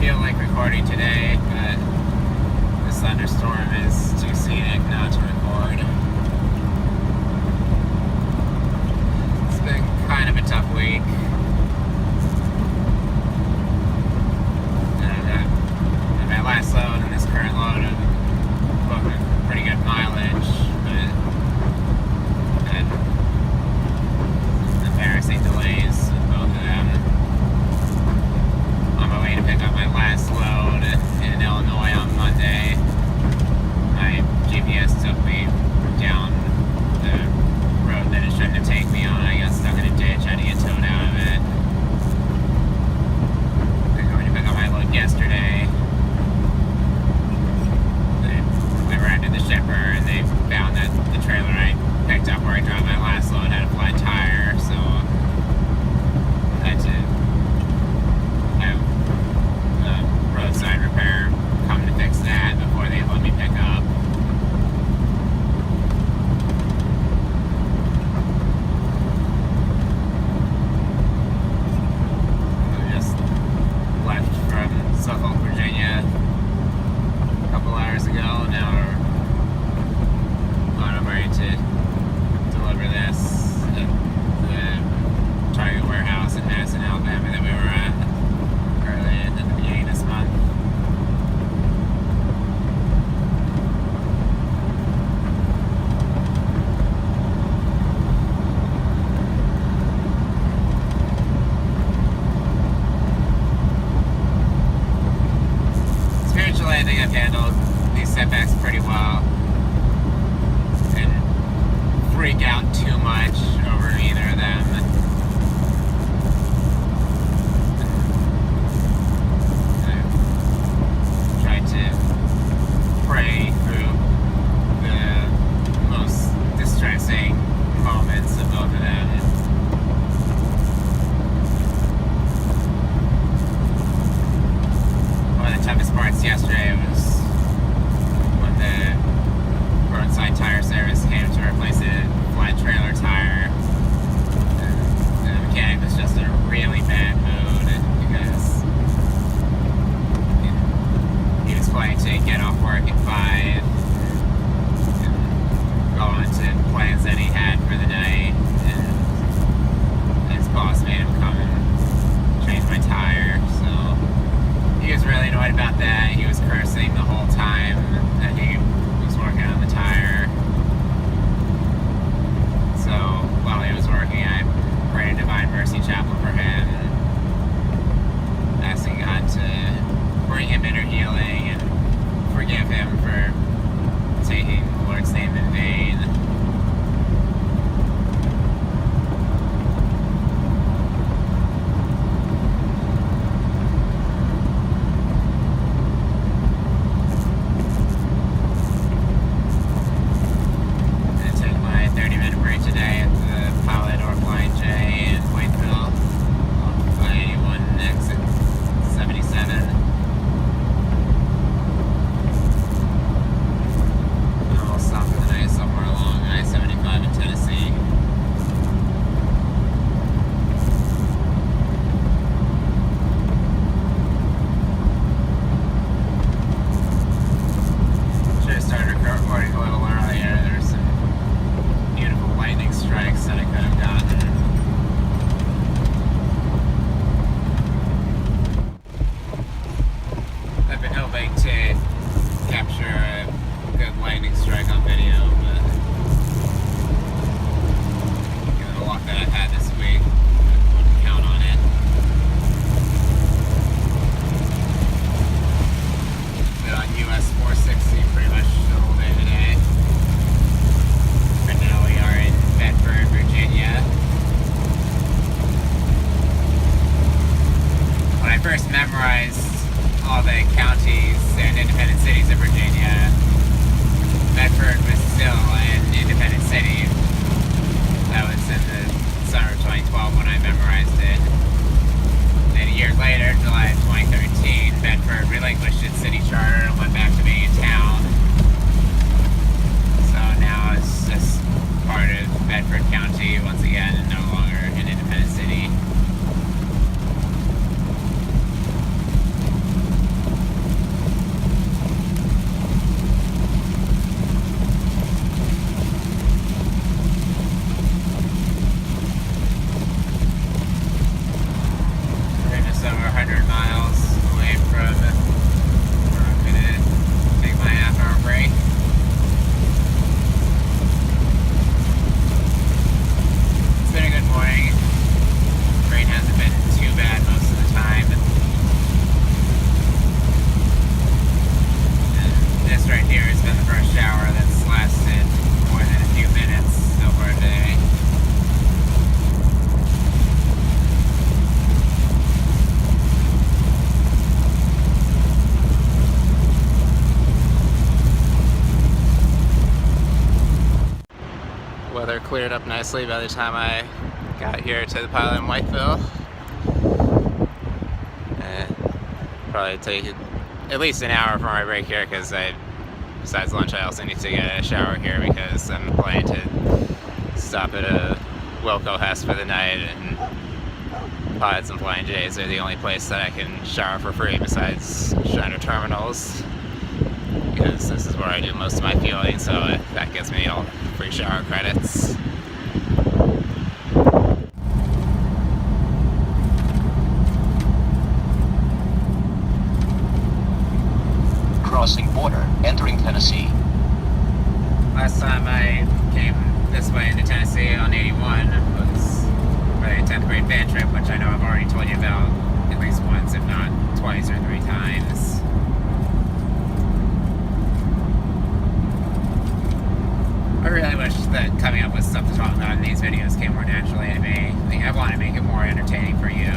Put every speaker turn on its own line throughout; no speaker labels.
feel like recording today, but this thunderstorm is too scenic not to record. It's been kind of a tough week. And my last load and this current load of pretty good mileage, but had embarrassing delays with both of them. On my way to pick up my last load in Illinois on Monday, my GPS took me down the road that it shouldn't have taken me on. I got stuck in a ditch, I had to get towed out of it. They're going to pick up my load yesterday. I arrived at the shipper and they found that the trailer I picked up where I dropped my last load had a flat tire, so I had to have a roadside repair come to fix that before they let me pick up. I just left from Suffolk, Virginia a couple hours ago. Now we're on our way to deliver this at the Target warehouse in Madison, Alabama that we were at early at the beginning of this month. Spiritually, I think I've handled these setbacks pretty well. Didn't freak out too much over either of them. I tried to pray through the most distressing moments of both of them. One of the toughest parts yesterday was when the roadside tire service came to replace a flat trailer tire. The mechanic was just in a really bad mood because he was planning to get off work at 5 and go on to plans that he had for the night, and his boss made him come and change my tire, so he was really annoyed about that. He was cursing the whole time that he was working on the tire. So while he was working, I prayed a Divine Mercy Chapel for him, asking God to bring him inner healing and forgive him for taking the Lord's name in vain. rain hasn't been too bad most of the time. And this right here has been the first shower that's lasted more than a few minutes so far today. Weather cleared up nicely by the time I got here to the pilot in Whiteville. Probably take at least an hour for my break here because besides lunch, I also need to get a shower here because I'm planning to stop at a Wilco Hess for the night, and Pilots and Flying J's are the only place that I can shower for free besides Shiner Terminals, because this is where I do most of my fueling, so that gets me all free shower credits.
Crossing border, entering Tennessee.
Last time I came this way into Tennessee on 81 was for a 10th grade band trip, which I know I've already told you about at least once, if not twice or 3 times. I really wish that coming up with stuff to talk about in these videos came more naturally to me. I want to make it more entertaining for you.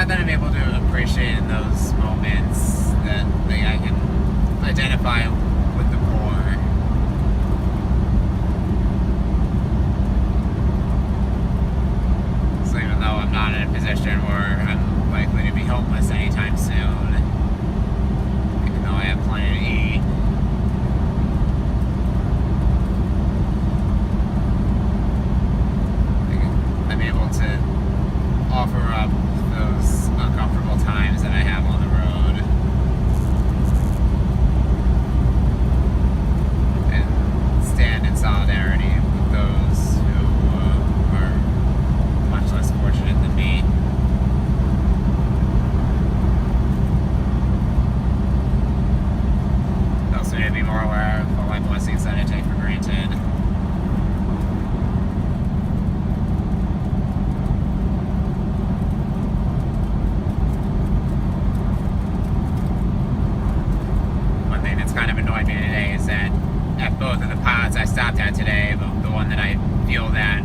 That I'm able to appreciate in those moments that I can identify with the poor. So even though I'm not in a position where I'm likely to be homeless anytime soon, even though I have plenty to eat, I'm able to offer up those uncomfortable times that I have on the road and stand in solidarity with those who are much less fortunate than me. I also need to be more aware of all my blessings that I take for granted. Kind of annoyed me today is that at both of the pods I stopped at today, the one that I fueled at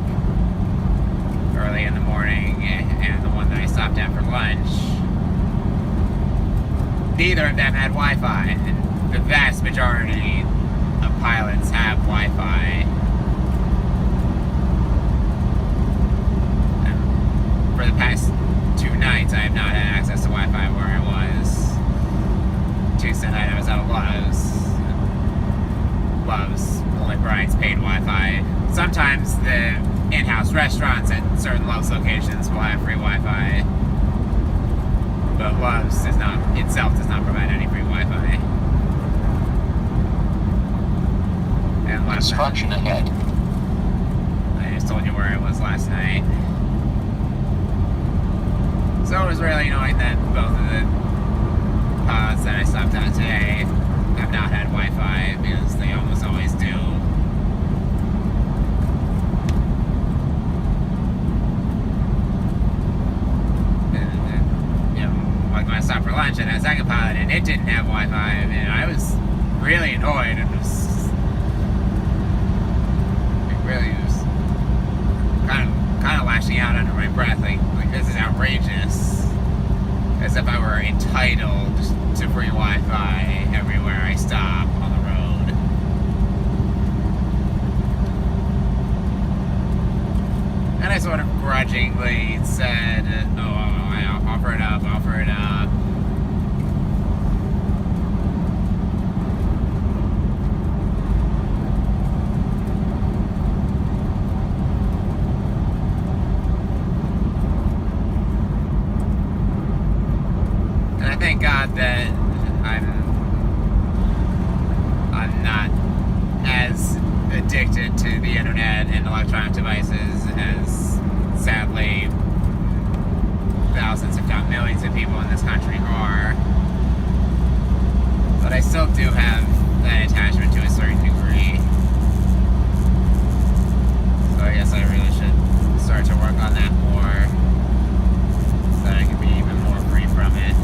early in the morning and the one that I stopped at for lunch, neither of them had Wi-Fi, and the vast majority of pilots have Wi-Fi. And for the past 2 nights I have not had access to Wi-Fi where I was. Tuesday night I was out of Love's only Brian's paid Wi-Fi. Sometimes the in-house restaurants at certain Love's locations will have free Wi-Fi. but Love's does not provide any free Wi-Fi. And last
Construction ahead.
I just told you where I was last night. So it was really annoying that both of the pods that I stopped at today have not had Wi-Fi, because they almost always do. Like when I stopped for lunch at that second pod and it didn't have Wi-Fi, and I was really annoyed and really was kind of lashing out under my breath, like this is outrageous, as if I were entitled to free Wi-Fi everywhere I stop on the road. And I sort of grudgingly said, I'll offer it up. And I thank God that I'm not as addicted to the internet and electronic devices as sadly thousands, if not millions, of people in this country are. But I still do have that attachment to a certain degree. So I guess I really should start to work on that more, so that I can be even more free from it.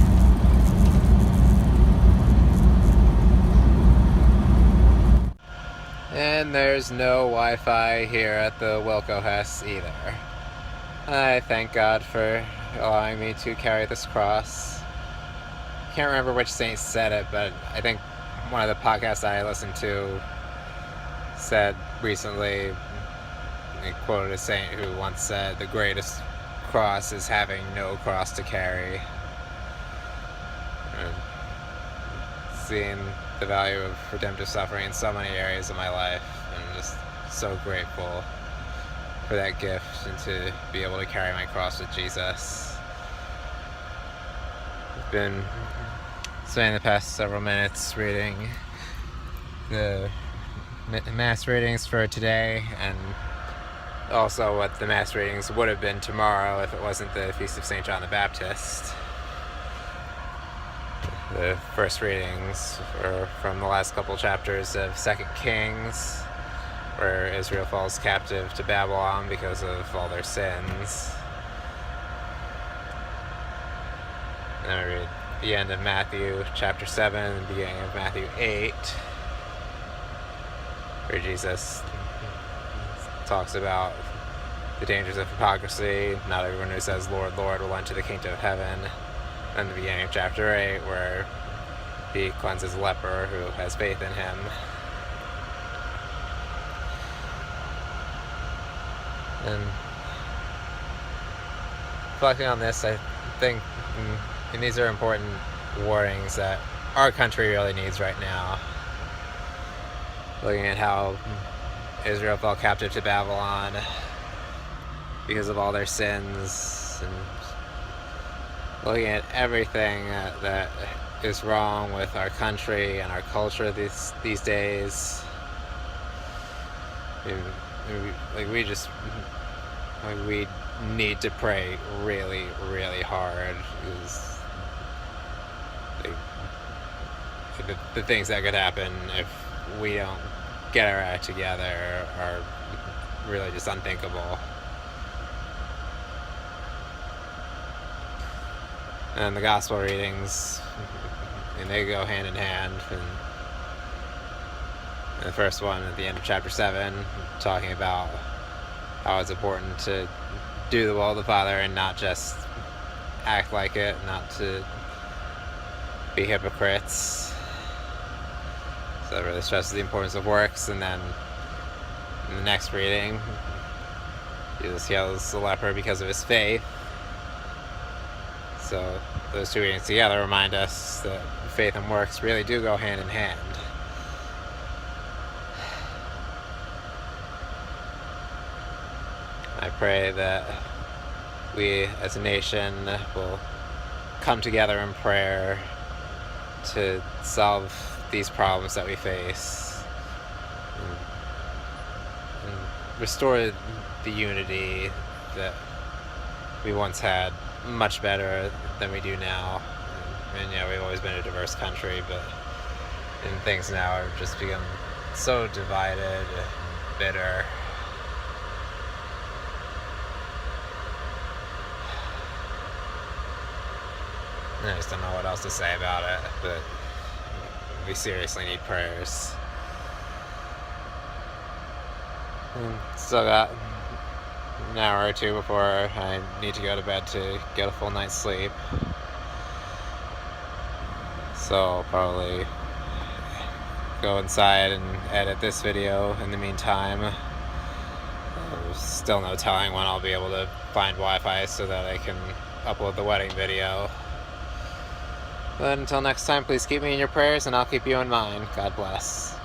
And there's no Wi-Fi here at the Wilco House either. I thank God for allowing me to carry this cross. Can't remember which saint said it, but I think one of the podcasts I listened to said recently, they quoted a saint who once said, the greatest cross is having no cross to carry. And seeing the value of redemptive suffering in so many areas of my life, and I'm just so grateful for that gift and to be able to carry my cross with Jesus. I've been spending the past several minutes reading the Mass readings for today, and also what the Mass readings would have been tomorrow if it wasn't the Feast of St. John the Baptist. The first readings are from the last couple chapters of 2 Kings, where Israel falls captive to Babylon because of all their sins. And I read the end of Matthew chapter 7 and the beginning of Matthew 8, where Jesus talks about the dangers of hypocrisy. Not everyone who says, Lord, Lord, will enter the kingdom of heaven. And the beginning of chapter 8, where he cleanses a leper who has faith in him. And reflecting on this, I think and these are important warnings that our country really needs right now. Looking at how Israel fell captive to Babylon because of all their sins, and looking at everything that is wrong with our country and our culture these days. We need to pray really, really hard, because the things that could happen if we don't get our act together are really just unthinkable. And the gospel readings, and they go hand in hand. And the first one at the end of chapter 7, talking about how it's important to do the will of the Father and not just act like it, not to be hypocrites. So it really stresses the importance of works. And then in the next reading, Jesus heals the leper because of his faith. So those two readings together remind us that faith and works really do go hand in hand. I pray that we as a nation will
come together in prayer to solve these problems that we face and restore the unity that we once had much better than we do now. And yeah, we've always been a diverse country, but and things now have just become so divided and bitter. I just don't know what else to say about it, but we seriously need prayers. Still got an hour or two before I need to go to bed to get a full night's sleep. So I'll probably go inside and edit this video in the meantime. There's still no telling when I'll be able to find Wi-Fi so that I can upload the wedding video. But until next time, please keep me in your prayers and I'll keep you in mine. God bless.